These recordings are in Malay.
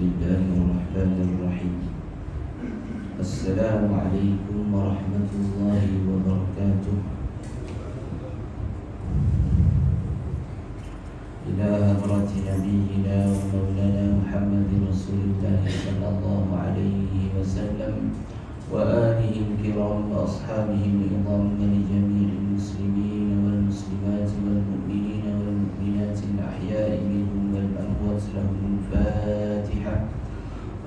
الله الرحمن الرحيم. السلام عليكم ورحمة الله وبركاته. إلى حضرة نبينا ومولانا محمد رسول الله صلى الله عليه وسلم وآله الكرام وأصحابه العظام ولجميع المسلمين والمسلمات والمؤمنين والمؤمنات الأحياء منهم والأموات لهم الفاتحة.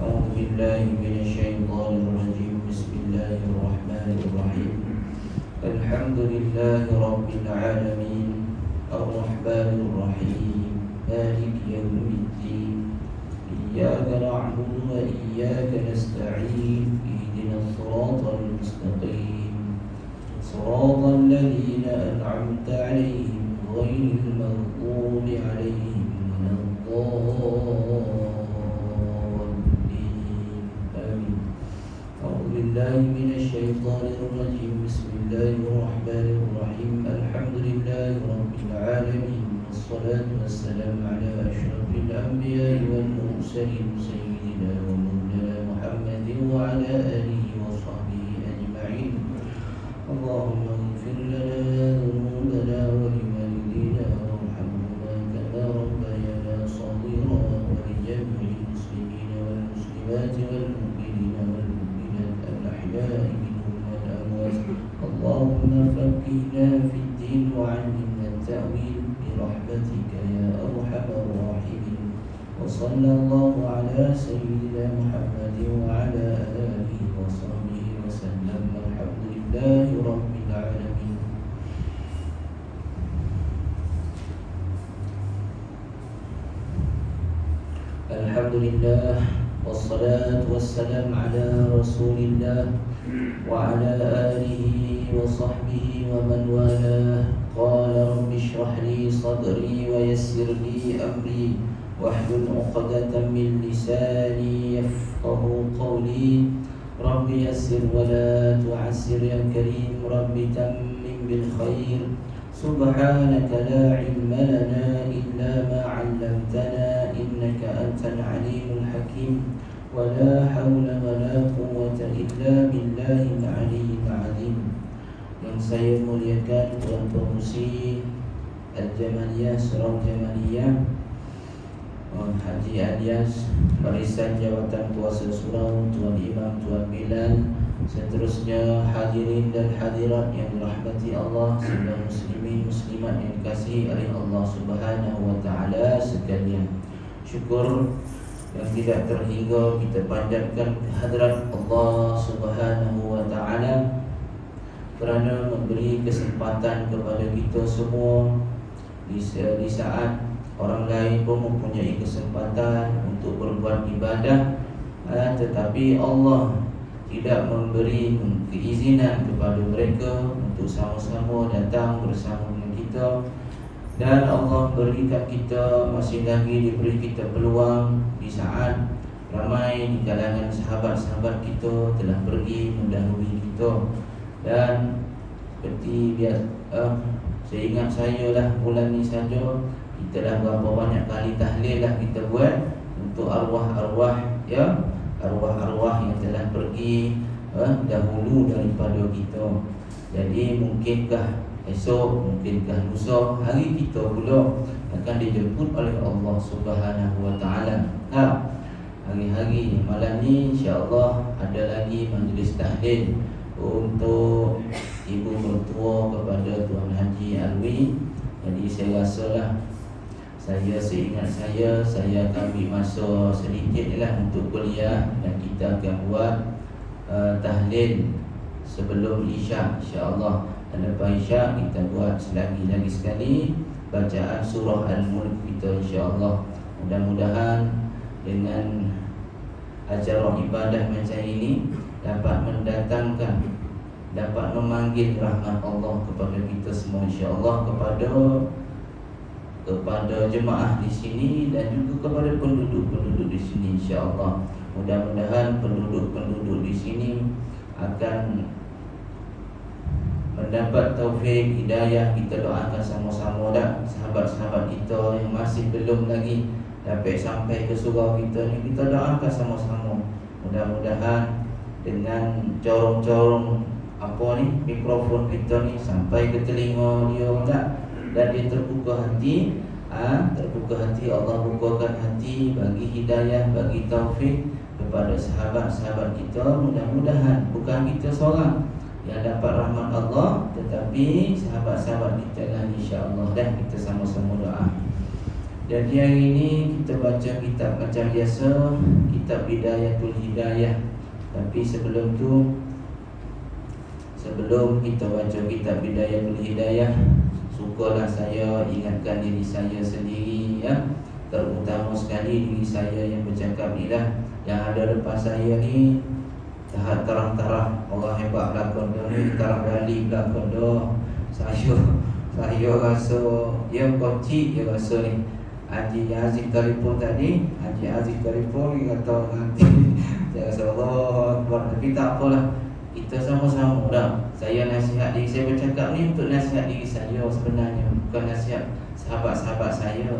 أعوذ بالله من الشيطان الرجيم. بسم الله الرحمن الرحيم. الحمد لله رب العالمين الرحمن الرحيم مالك يوم الدين. إياك نعبد وإياك نستعين. اهدنا الصراط المستقيم صراط الذين أنعمت عليهم غير المغضوب عليهم ولا الضالين. آمين. أعوذ بالله من الشيطان الرجيم. بسم الله الرحمن الرحيم. الحمد لله رب العالمين والصلاة والسلام على أشرف الأنبياء والمرسلين سيدنا ومولانا محمد وعلى آله وصحبه أجمعين. اللهم اغفر لنا ذنوبنا ولوالدينا وارحمهما كما ربيانا صغيرا ولجميع المسلمين والمسلمات والمؤمنين والمؤمنات الأحياء منهم والأموات. اللهم فقهنا في الدين وعلمنا التأويل برحمتك يا أرحم الراحمين. وصلى الله على سيدنا محمد وعلى آله وصحبه وسلم. الحمد لله رب العالمين. الحمد لله والصلاة والسلام على رسول الله وعلى آله وصحبه ومن والاه. قال رب اشرح لي صدري ويسر لي أمري واحلل عقدة من لساني يفقه قولي. رب يسر ولا تعسر يا كريم. رب تمم بالخير. سبحانك لا علم لنا إلا ما علمتنا إنك أنت العليم الحكيم. ولا حول ولا قوة إلا بالله العلي العظيم. Yang saya muliakan Tuan Pengurusi Al-Jamaliyah Surau Jamaliyah Haji Alias Barisan Jawatan Kuasa Surau, Tuan Imam, Tuan Bilal, seterusnya hadirin dan hadirat yang dirahmati Allah, semua muslimin muslimat yang dikasihi oleh Allah Subhanahu wa taala sekalian. Syukur yang tidak terhingga kita panjatkan kehadrat Allah Subhanahu wa taala kerana memberi kesempatan kepada kita semua di saat orang lain pun mempunyai kesempatan untuk berbuat ibadah, tetapi Allah tidak memberi keizinan kepada mereka untuk sama-sama datang bersama dengan kita. Dan Allah berikan kita masih lagi diberi kita peluang di saat ramai di kalangan sahabat-sahabat kita telah pergi mendahului kita. Dan seperti saya ingat saya lah bulan ni saja kita dah berapa banyak kali tahlil dah kita buat untuk arwah-arwah, ya, arwah-arwah yang telah pergi dahulu daripada kita. Jadi mungkinkah esok, mungkinkah lusa hari kita pula akan dijemput oleh Allah Subhanahu wa taala. Hari-hari malam ni insya-Allah ada lagi majlis tahlil untuk ibu mertua kepada Tuan Haji Alwi. Jadi saya rasalah seingat saya akan ambil masa sedikit lah untuk kuliah dan kita akan buat tahlil sebelum Isyak insya-Allah. Dan lepas Isyak kita buat lagi sekali bacaan surah Al-Mulk kita insya-Allah. Mudah-mudahan dengan acara ibadah macam ini dapat mendatangkan, dapat memanggil rahmat Allah kepada kita semua insya-Allah, kepada jemaah di sini dan juga kepada penduduk-penduduk di sini insya-Allah. Mudah-mudahan penduduk-penduduk di sini akan mendapat taufik hidayah. Kita doakan sama-sama dah sahabat-sahabat kita yang masih belum lagi dapat sampai ke surau kita ni. Kita doakan sama-sama, mudah-mudahan dengan corong-corong mikrofon kita ni sampai ke telinga dia dan dia terbuka hati. Terbuka hati, Allah bukakan hati, bagi hidayah, bagi taufik kepada sahabat-sahabat kita. Mudah-mudahan bukan kita seorang yang dapat rahmat Allah, tetapi sahabat-sahabat kita lah, insya-Allah. Dan kita sama-sama doa. Jadi hari ini kita baca kitab macam biasa, kitab Bidayatul Hidayah. Tapi sebelum kita baca kitab Bidayatul Hidayah, sukalah saya ingatkan diri saya sendiri, terutama sekali diri saya yang bercakap ni lah. Yang ada depan saya ni tarah-tarah orang hebat belakang dia ni, tarah wali belakang dia. Saya rasa dia kocik, dia rasa ni Haji Aziz telefon tadi, Haji Aziz telefon dia kata nanti. Saya rasa Allah Akbar. Tapi tak apalah, kita sama-sama dah. Saya nasihat diri saya, bercakap ni untuk nasihat diri saya sebenarnya, bukan nasihat sahabat-sahabat saya.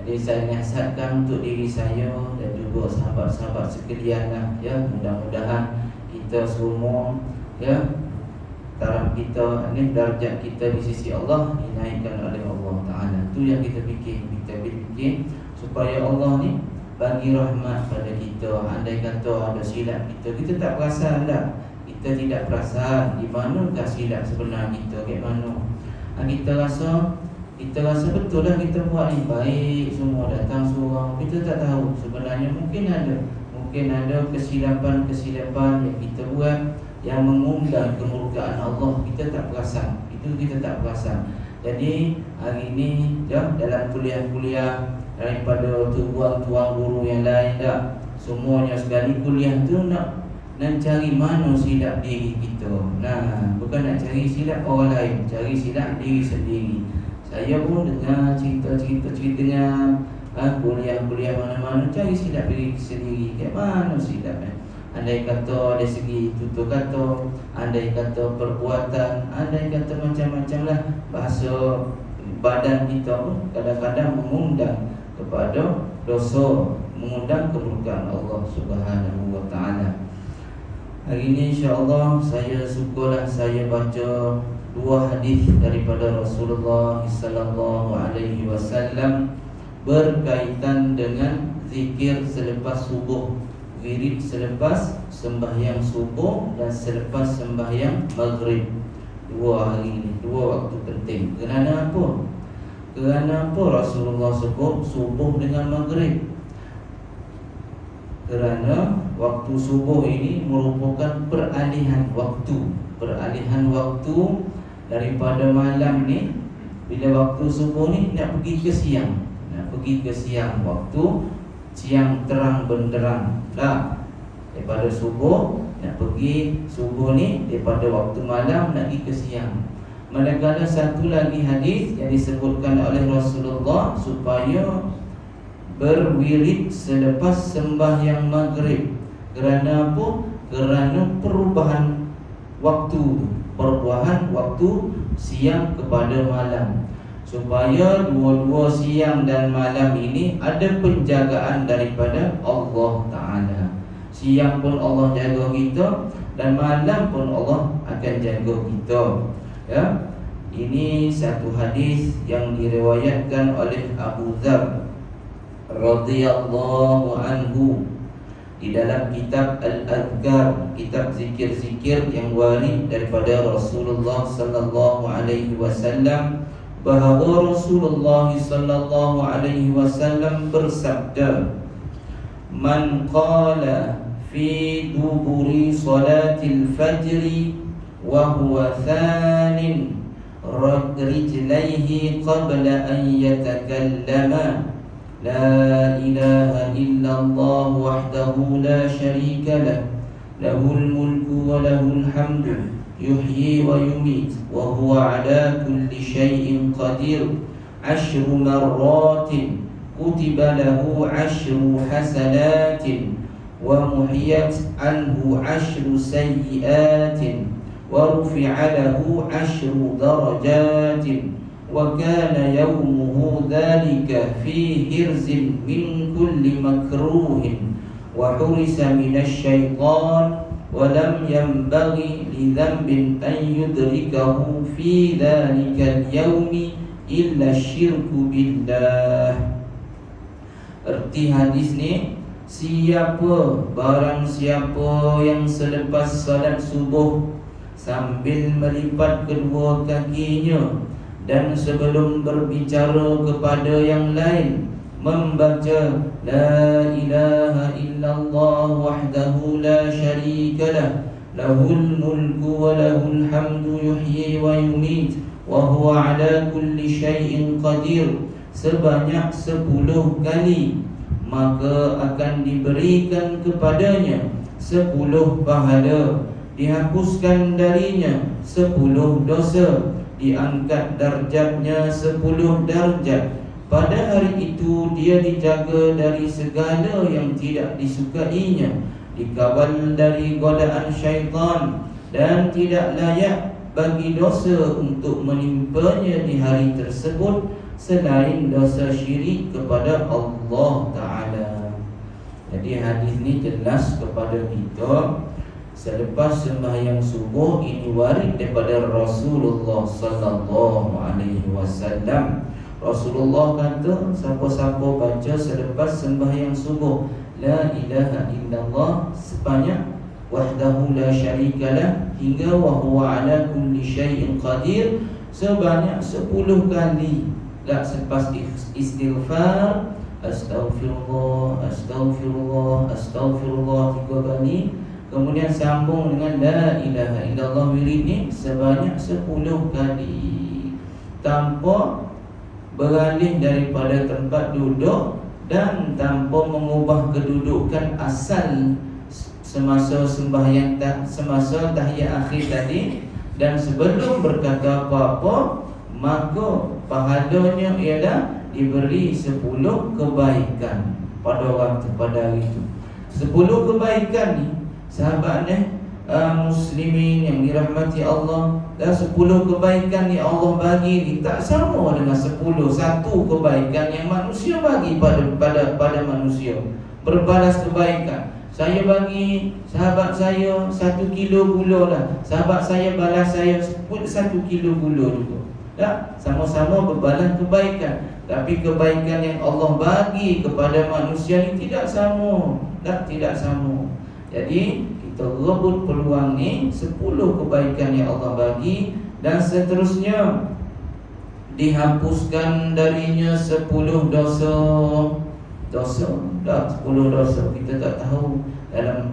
Jadi saya nasihatkan untuk diri saya dan juga sahabat-sahabat sekalian lah, mudah-mudahan kita semua taraf kita ni, darjat kita di sisi Allah dinaikkan oleh Allah Ta'ala. Itu yang kita fikir. Kita fikir supaya Allah ni bagi rahmat pada kita. Andai kata ada silap kita tak perasan dah. Kita tidak perasan di manakah silap sebenar kita, ke mana. Kita rasa betul lah kita buat ni baik, semua datang surau. Kita tak tahu sebenarnya mungkin ada kesilapan yang kita buat yang mengundang kemurkaan Allah. Kita tak perasan. Kita tak perasan. Jadi hari ini dalam kuliah-kuliah daripada tuan-tuan guru yang lain semuanya sekali kuliah tu nak cari mana silap diri kita. Bukan nak cari silap orang lain, cari silap diri sendiri. Saya pun dengar cerita-cerita dengan kuliah-kuliah mana-mana, cari silap diri sendiri. Kat mana silap Andai kata dari segi tutur kata, andai kata perbuatan, andai kata macam-macam lah. Bahasa badan kita pun kadang-kadang mengundang kepada dosa, mengundang kemurkaan Allah Subhanahu wa ta'ala. Hari ini insya-Allah saya sukalah saya baca dua hadis daripada Rasulullah sallallahu alaihi wasallam berkaitan dengan zikir selepas subuh, wirid selepas sembahyang subuh dan selepas sembahyang maghrib. Dua hari ini, dua waktu penting. Kerana apa Rasulullah sebut subuh dengan maghrib? Kerana waktu subuh ini merupakan peralihan waktu daripada malam ni. Bila waktu subuh ni nak pergi ke siang, waktu siang terang benderang daripada subuh nak pergi subuh ni, daripada waktu malam nak pergi ke siang. Manakala satu lagi hadis yang disebutkan oleh Rasulullah supaya berwirid selepas sembahyang maghrib. Kerana apa? Kerana perubahan waktu siang kepada malam, supaya dua-dua siang dan malam ini ada penjagaan daripada Allah Ta'ala. Siang pun Allah jaga kita dan malam pun Allah akan jaga kita. Ini satu hadis yang diriwayatkan oleh Abu Dzar radhiyallahu anhu di dalam kitab Al-Adhkar, kitab zikir-zikir yang warid daripada Rasulullah sallallahu alaihi wasallam, bahawa Rasulullah sallallahu alaihi wasallam bersabda, "Man qala fi duburi salatil fajri wa huwa thanin rijlaihi qabla an yatakallama la ilaha illallah wahdahu la syarika lah, lahul mulku wa lahul hamdu, yuhyi wa yumit, wa huwa ala kulli syai'in qadir, 10 marratin kutiba lahu 10 hasanatin, wa muhiyat anhu 10 sayyiatin, wa rufi'a lahu 10 darajatin, وكان يومه ذلك في حرز من كل مكروه وحرس من الشيطان ولم ينبغي لذنب أن يدركه في ذلك اليوم إلا الشرك بالله. Erti hadis ni, barang siapa yang selepas salat subuh sambil melipat kedua kakinya dan sebelum berbicara kepada yang lain membaca La ilaha illallah wahdahu la syarika lah, lahul mulku wa lahul hamdu yuhyi wa yumit wa huwa ala kulli syai'in qadir, sebanyak 10 kali, maka akan diberikan kepadanya 10 pahala, dihapuskan darinya 10 dosa, diangkat darjatnya 10 darjat. Pada hari itu dia dijaga dari segala yang tidak disukainya, dikawal dari godaan syaitan, dan tidak layak bagi dosa untuk menimpanya di hari tersebut selain dosa syirik kepada Allah Ta'ala. Jadi hadis ni jelas kepada kita, selepas sembahyang subuh ini warid daripada Rasulullah sallallahu alaihi wasallam. Rasulullah kata, siapa-siapa baca selepas sembahyang subuh La ilaha illallah sebanyak wahdahu la syarikalah hingga wa huwa ala kulli syai'in qadir sebanyak 10 kali. Selepas istighfar astaghfirullah, astaghfirullah, astaghfirullah 3 kali, kemudian sambung dengan la ilaha illallah wirid ni sebanyak 10 kali, tanpa beralih daripada tempat duduk dan tanpa mengubah kedudukan asal semasa sembahyang, semasa tahiyat akhir tadi. Dan sebelum berkata apa-apa, maka pahalanya ialah diberi 10 kebaikan pada hari itu. 10 kebaikan ni, sahabat ni, muslimin yang dirahmati Allah, dan 10 kebaikan yang Allah bagi ni tak sama dengan 10 satu kebaikan yang manusia bagi pada manusia. Berbalas kebaikan. Saya bagi sahabat saya 1 kilo gula lah, sahabat saya balas saya 1 kilo gula juga. Tak, sama-sama berbalas kebaikan. Tapi kebaikan yang Allah bagi kepada manusia ni tidak sama. Tak, tidak sama. Jadi kita rebut peluang ni, 10 kebaikan yang Allah bagi, dan seterusnya dihapuskan darinya 10 dosa. Dosa, dah 10 dosa. Kita tak tahu dalam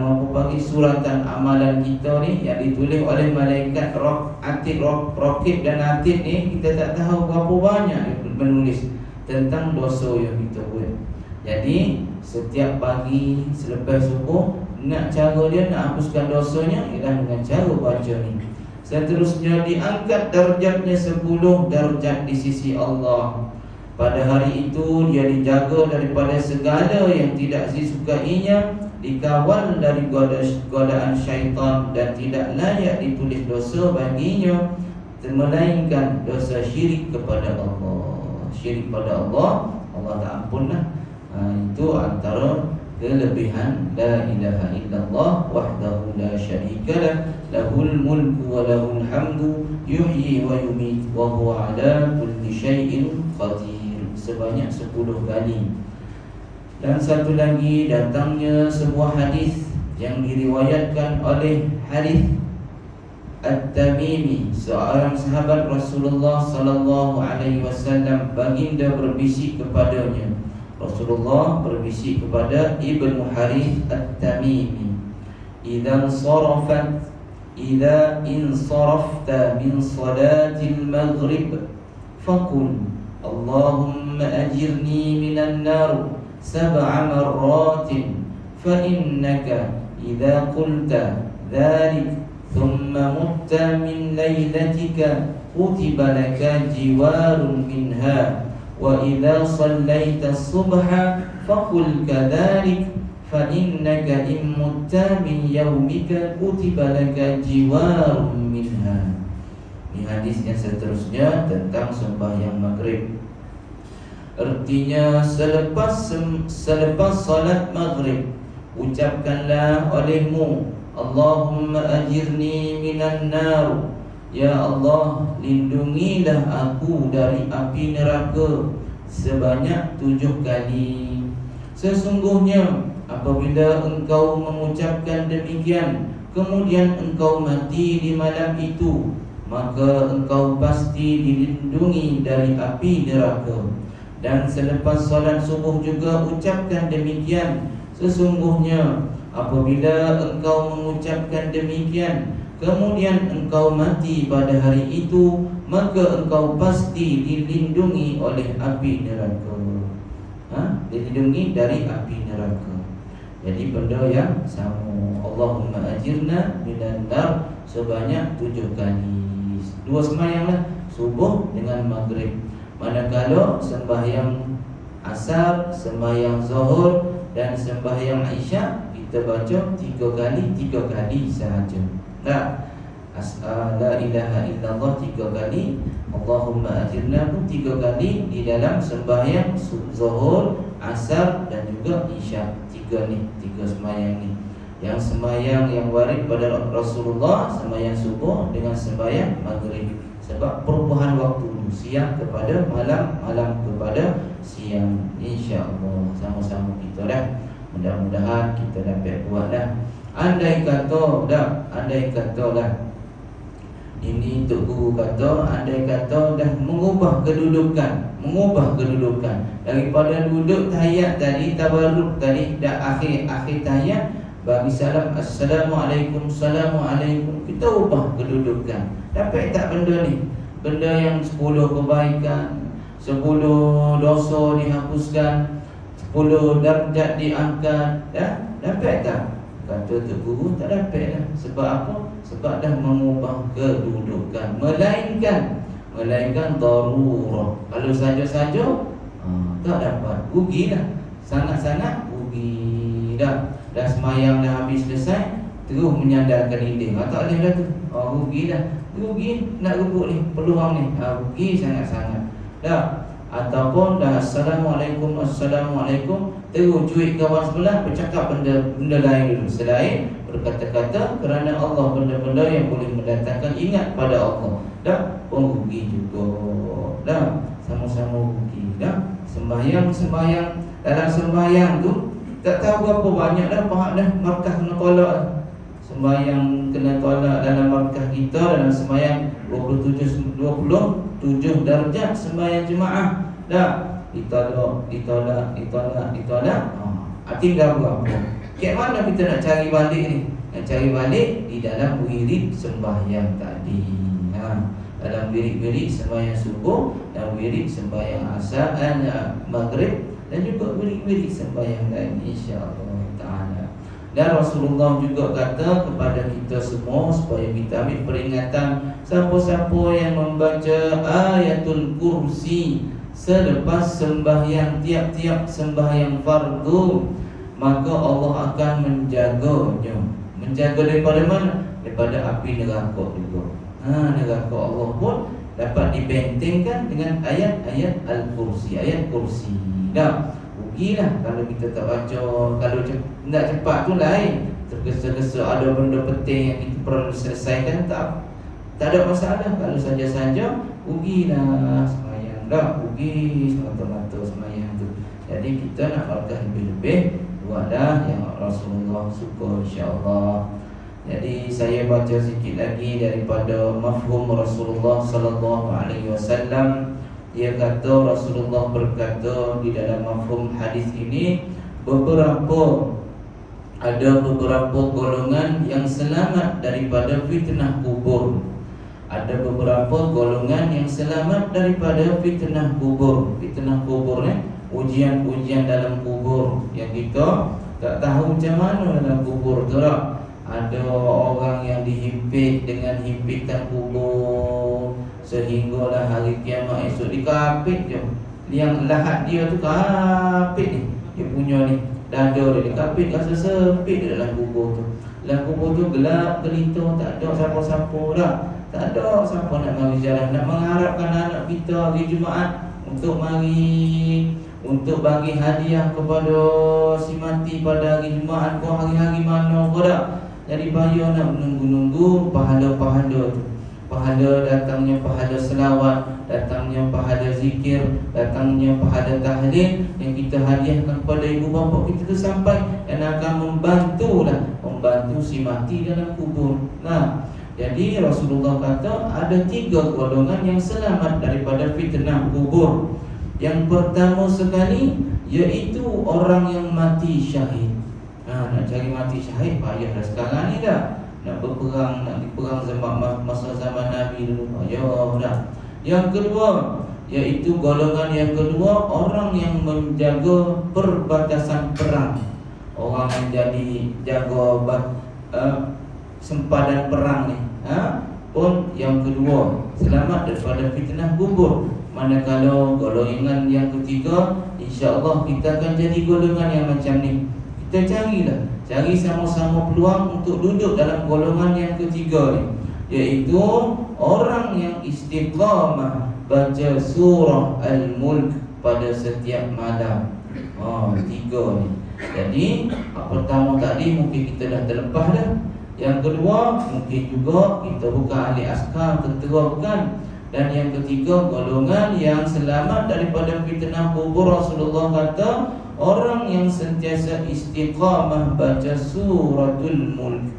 apa bagi suratan amalan kita ni yang ditulis oleh malaikat Raqib dan Atid ni, kita tak tahu berapa banyak menulis tentang dosa yang kita buat. Jadi setiap pagi selepas subuh, ingat cara dia nak hapuskan dosanya ialah dengan cara baca ni. Seterusnya diangkat darjatnya 10 darjat di sisi Allah. Pada hari itu dia dijaga daripada segala yang tidak disukainya, dikawal dari godaan syaitan, dan tidak layak ditulis dosa baginya melainkan dosa syirik kepada Allah. Syirik pada Allah, Allah tak ampunlah. Itu antara kelebihan la ilaha illallah wahdahu la syarikalah, lahul mulku wa lahul hamdu yuhyi wa yumit wa huwa ala kulli syai'in qadir, sebanyak 10 kali. Dan satu lagi, datangnya sebuah hadis yang diriwayatkan oleh Harith At-Tamimi, seorang sahabat Rasulullah sallallahu alaihi wasallam. Baginda berbisik kepadanya, Rasulullah berbisik kepada Ibnu Harith At-Tamimi, idza insarafta min salatil maghrib faqul Allahumma ajirni minan nar 7 marratin, fa innaka idza qulta dhalik thumma mutta min laylatika kutiba laka jiwarun minha, wa idza sallaita as-subha faqul kadhalik fa innaka in mutta min yawmika kutiba laka jiwarun minha. Ini hadis yang seterusnya tentang sembahyang maghrib. Artinya selepas salat maghrib, ucapkanlah olehmu, Allahumma ajirni minan nar. Ya Allah, lindungilah aku dari api neraka sebanyak 7 kali. Sesungguhnya apabila engkau mengucapkan demikian, kemudian engkau mati di malam itu, maka engkau pasti dilindungi dari api neraka. Dan selepas solat subuh juga ucapkan demikian. Sesungguhnya apabila engkau mengucapkan demikian, kemudian engkau mati pada hari itu, maka engkau pasti dilindungi oleh api neraka. Dilindungi dari api neraka. Jadi benda yang sama. Allahumma ajirna minan nar sebanyak 7 kali. 2 sembahyanglah, subuh dengan maghrib. Manakala sembahyang asar, sembahyang zuhur dan sembahyang isyak, kita baca 3 kali sahaja. La ilaha illallah 3 kali, Allahumma ajirna pun 3 kali di dalam sembahyang zuhur, asar dan juga isyak. 3 sembahyang ni. Yang sembahyang yang warid pada Rasulullah, sembahyang subuh dengan sembahyang maghrib. Sebab perubahan waktu, siang kepada malam, malam kepada siang. InsyaAllah sama-sama kita dah. Mudah-mudahan kita dapat buat dah. Andai kata dah, ini Tok Guru kata, andai kata dah mengubah kedudukan daripada duduk tahiyat tadi, tabarruk tadi, dah akhir tahiyat bagi salam assalamualaikum, assalamualaikum, kita ubah kedudukan. Dapat tak benda ni? Benda yang 10 kebaikan, 10 dosa dihapuskan, 10 darjat diangkat. Dapat tak? Kata Tok Guru, tak dapat dah. Sebab apa? Sebab dah mengubah kedudukan. Melainkan darurah. Kalau saja-saja tak dapat, rugilah. Sangat-sangat rugi. Dah semayang dah habis selesai, terus menyandarkan dinding. Tak boleh dah tu. Rugi dah. Rugi nak rebut ni, peluang ni. Rugi sangat-sangat. Ataupun dah assalamualaikum, assalamualaikum, terus cuit kawan sebelah bercakap benda lain dulu selain berkata-kata, kerana Allah, benda-benda yang boleh mendatangkan ingat pada Allah. Pun rugi juga. Sama-sama rugi. Sembahyang dalam sembahyang tu tak tahu berapa banyak pahak markah kena tolak. Sembahyang kena tolak dalam markah kita, dalam sembahyang 27 darjat sembahyang jemaah. Ditolak. Tinggal berapa? Kat mana kita nak cari balik ni? Nak cari balik di dalam wirid sembahyang tadi. Dalam wirid-wirid sembahyang subuh dan wirid sembahyang asar dan maghrib, dan juga wirid-wirid sembahyang lain, insya-Allah taala. Dan Rasulullah juga kata kepada kita semua supaya kita ambil peringatan, siapa-siapa yang membaca ayatul kursi selepas sembahyang, tiap-tiap sembahyang fardu, maka Allah akan menjaganya. Menjaga daripada mana? Daripada api neraka juga. Neraka Allah pun dapat dibentengkan dengan ayat-ayat al-kursi, ayat kursi. Rugilah kalau kita tak baca. Kalau nak cepat tu lain, tergesa-gesa ada benda penting yang kita perlu selesaikan, tak ada masalah. Kalau saja-saja, rugilah semayang. Rugi semata-mata semayang tu. Jadi kita nak markah lebih-lebih, buatlah yang Rasulullah suka, insya-Allah. Jadi saya baca sikit lagi daripada mafhum Rasulullah sallallahu alaihi wasallam. Dia kata, Rasulullah berkata di dalam mafhum hadis ini, ada beberapa golongan yang selamat daripada fitnah kubur. Ada beberapa golongan yang selamat daripada fitnah kubur. Fitnah kubur ni ujian-ujian dalam kubur yang kita tak tahu macam mana dalam kubur tu lah. Ada orang yang dihimpit dengan himpitan kubur, sehinggalah hari kiamat esok dikapit je. Yang lahat dia tu kapit ni, dia punya ni dada dia dikapit, rasa sempit dalam kubur tu. Dalam kubur tu gelap gelita, tak ada siapa-siapa dah. Tak ada siapa nak mari ziarah. Nak mengharapkan anak kita hari Jumaat untuk mari, untuk bagi hadiah kepada si mati pada hari Jumaat ke hari-hari mana ke tak. Jadi payah nak menunggu-nunggu pahala-pahala tu. Pahala datangnya pahala selawat, datangnya pahala zikir, datangnya pahala tahlil yang kita hadiahkan kepada ibu bapa kita tu sampai dan akan membantu si mati dalam kubur. Nah, jadi Rasulullah kata ada 3 golongan yang selamat daripada fitnah kubur. Yang pertama sekali iaitu orang yang mati syahid. Nak cari mati syahid payah dah sekarang ni dah. Nak berperang, nak diperang masa zaman Nabi dulu payah dah. Yang kedua iaitu golongan yang kedua, orang yang menjaga perbatasan perang. Orang yang jadi jaga sempadan perang ni, pun yang kedua selamat daripada fitnah kubur. Manakala golongan yang ketiga, insya-Allah kita akan jadi golongan yang macam ni. Kita cari sama-sama peluang untuk duduk dalam golongan yang ketiga ni, iaitu orang yang istiqamah baca surah Al-Mulk pada setiap malam. 3 ni. Jadi pertama tadi mungkin kita dah terlepas dah. Yang kedua mungkin juga kita bukan ahli askar, tentera bukan. Dan yang ketiga golongan yang selamat daripada fitnah kubur. Rasulullah kata orang yang sentiasa istiqamah baca suratul Mulk.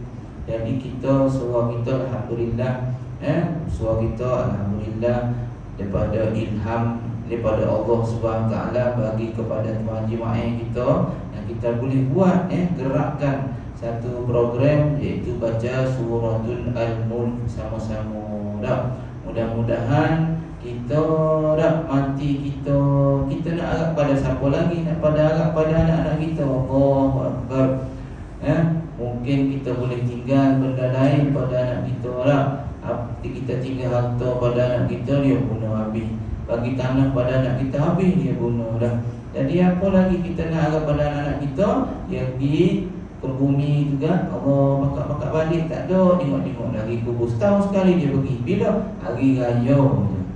Jadi surah kita alhamdulillah, surah kita alhamdulillah daripada ilham daripada Allah Subhanahu taala bagi kepada tuan jemaah kita, yang kita boleh buat gerakkan satu program iaitu baca suratul Al-Mulk sama-sama dah. Mudah-mudahan kita dah mati kita nak harap pada siapa lagi? Nak harap pada anak-anak kita. Allahu Akbar. Mungkin kita boleh tinggal benda lain pada anak kita lah. Kita tinggal harta pada anak kita, dia bunuh habis. Bagi tanah pada anak kita, habis dia bunuh dah. Jadi apa lagi kita nak harap pada anak-anak kita? Dia pergi ke bumi juga, Allah bakat-bakat balik tak ada, tengok-tengok lagi kubur setahun sekali dia pergi. Bila? Hari raya.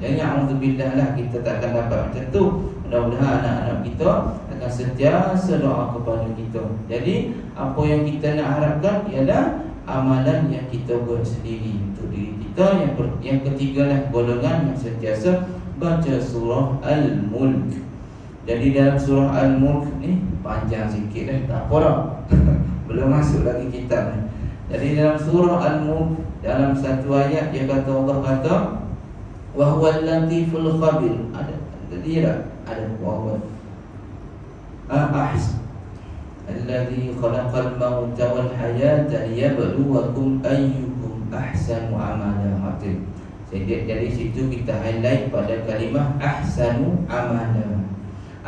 Jadi alhamdulillah lah kita tak akan dapat macam tu. Mudah-mudahan anak-anak kita akan sentiasa doa kepada kita. Jadi apa yang kita nak harapkan ialah amalan yang kita buat sendiri untuk diri kita. Yang ketiga lah golongan yang sentiasa baca surah Al-Mulk. Jadi dalam surah Al-Mulk ni panjang sikit tak apa dah. Belum masuk lagi kitab ni. Jadi dalam surah Al-Mulk, dalam satu ayat dia kata, Allah kata wa huwal latiful khabir. Ada dia tak? Ada wa huwa alladhi khalaqal mauta wal hayata liyabluwakum ayyukum ahsanu amala. Jadi situ kita highlight pada kalimah ahsanu amala.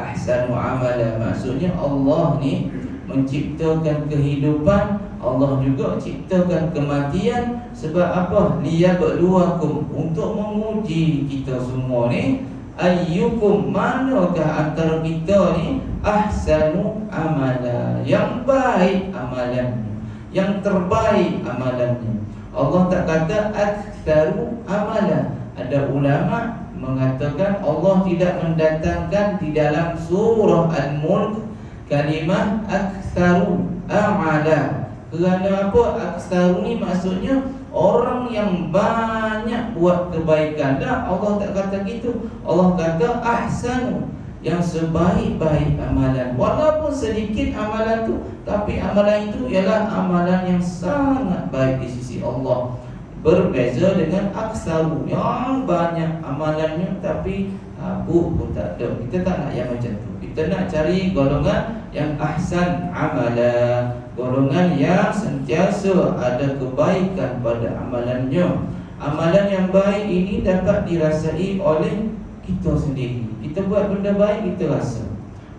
Ahsanu amala maksudnya Allah ni menciptakan kehidupan, Allah juga ciptakan kematian. Sebab apa? Liyabluwakum, untuk menguji kita semua ni. Ayyukum, manakah antara kita ni ahsanu amala, yang baik amalannya, yang terbaik amalannya. Allah tak kata aktsaru amala. Ada ulama mengatakan Allah tidak mendatangkan di dalam surah Al-Mulk kalimah aktsaru amala. Kerana apa? Aktsaru ni maksudnya orang yang banyak buat kebaikan. Dah, Allah tak kata gitu. Allah kata ahsanu, yang sebaik-baik amalan. Walaupun sedikit amalan tu, tapi amalan itu ialah amalan yang sangat baik di sisi Allah. Berbeza dengan aksaru, yang banyak amalannya tapi habuk pun tak ada. Kita tak nak yang macam tu. Kita nak cari golongan yang ahsan amala, golongan yang sentiasa ada kebaikan pada amalannya. Amalan yang baik ini dapat dirasai oleh kita sendiri. Kita buat benda baik, kita rasa.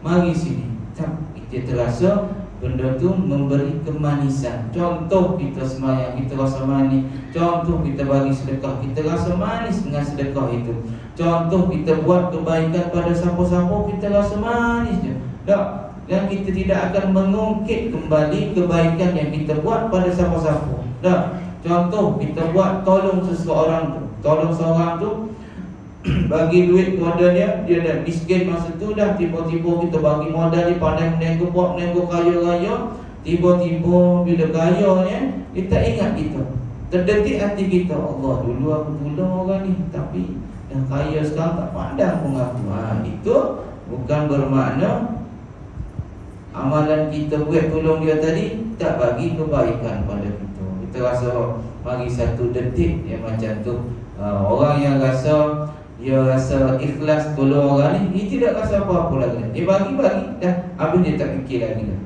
Mari sini, kita terasa benda tu memberi kemanisan. Contoh kita semayang, kita rasa manis. Contoh kita bagi sedekah, kita rasa manis dengan sedekah itu. Contoh kita buat kebaikan pada siapa-siapa, kita rasa manis je. Tak? Dan kita tidak akan mengungkit kembali kebaikan yang kita buat pada siapa-siapa. Tak? Contoh kita buat tolong seseorang tu, tolong seorang tu bagi duit kepada dia dah miskin masa tu dah, tiba-tiba kita bagi modal, dia pandai menego kaya raya, tiba-tiba bila kayanya dia tak ingat kita. Terdetik hati kita, Allah dulu aku tolong orang ni tapi dah kaya sekarang tak pandang pun aku. Itu bukan bermakna amalan kita buat tolong dia tadi tak bagi kebaikan pada kita. Kita rasa bagi satu detik yang macam tu. Orang yang rasa ikhlas tolong orang ni, dia tidak rasa apa-apa lagi. Dia bagi-bagi dah, habis dia tak fikir lagi dah.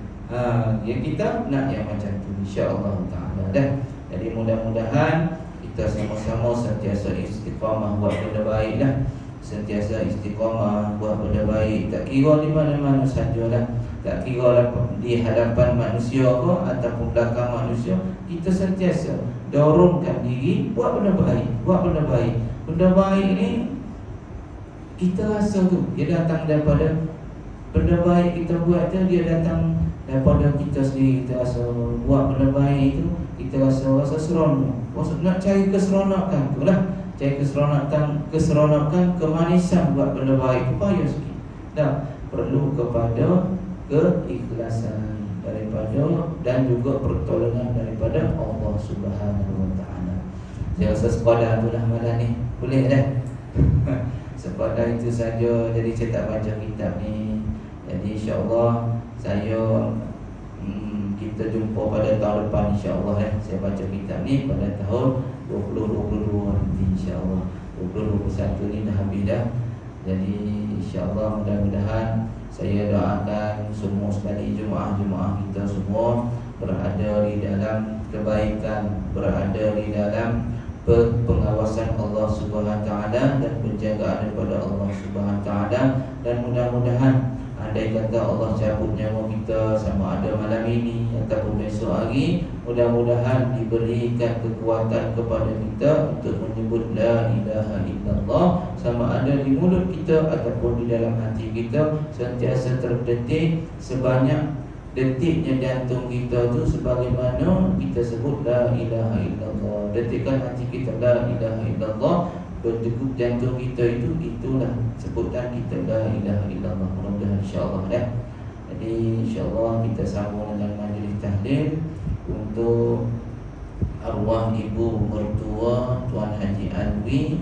Yang kita nak yang macam tu, insya-Allah taala dah. Jadi mudah-mudahan kita sama-sama sentiasa istiqamah buat benda baik dah. Sentiasa istiqamah buat benda baik, tak kira di mana-mana sajalah. Tak kira di hadapan manusia ke ataupun belakang manusia, kita sentiasa dorongkan diri buat benda baik, buat benda baik. Benda baik ni kita rasa tu dia datang daripada benda baik kita buat tu, dia datang daripada kita sendiri. Kita rasa buat benda baik itu, kita rasa seronok. Maksud nak cari keseronokan tu lah, cari keseronokan, kemanisan buat benda baik tu payah sikit. Dah perlu kepada keikhlasan daripada dan juga pertolongan daripada Allah Subhanahu Wa Taala. Saya rasa sepadan itulah malam ni, boleh dah. Sepadan itu saja. Jadi saya tak baca kitab ni. Jadi insya-Allah kita jumpa pada tahun depan insya-Allah Saya baca kitab ni pada tahun 2022 nanti insya-Allah. 2021 ni dah habis dah. Jadi insya-Allah mudah-mudahan saya doakan semua sekali jemaah-jemaah kita semua berada di dalam kebaikan, berada di dalam pengawasan Allah Subhanahu Wa Taala dan penjagaan daripada Allah Subhanahu Wa Taala. Dan mudah-mudahan andai kata Allah cabut nyawa kita sama ada malam ini ataupun besok hari, mudah-mudahan diberikan kekuatan kepada kita untuk menyebut la ilaha illallah, sama ada di mulut kita ataupun di dalam hati kita, sentiasa terdetik sebanyak detiknya jantung kita tu sebagaimana kita sebut la ilaha illallah. Detikkan hati kita la ilaha illallah, berdegup jantung kita itu, itulah sebutan kita la ilaha illallah. Mudah-mudahan insya-Allah dah. Jadi insya-Allah kita sambung dengan majlis tahlil untuk arwah ibu mertua Tuan Haji Alwi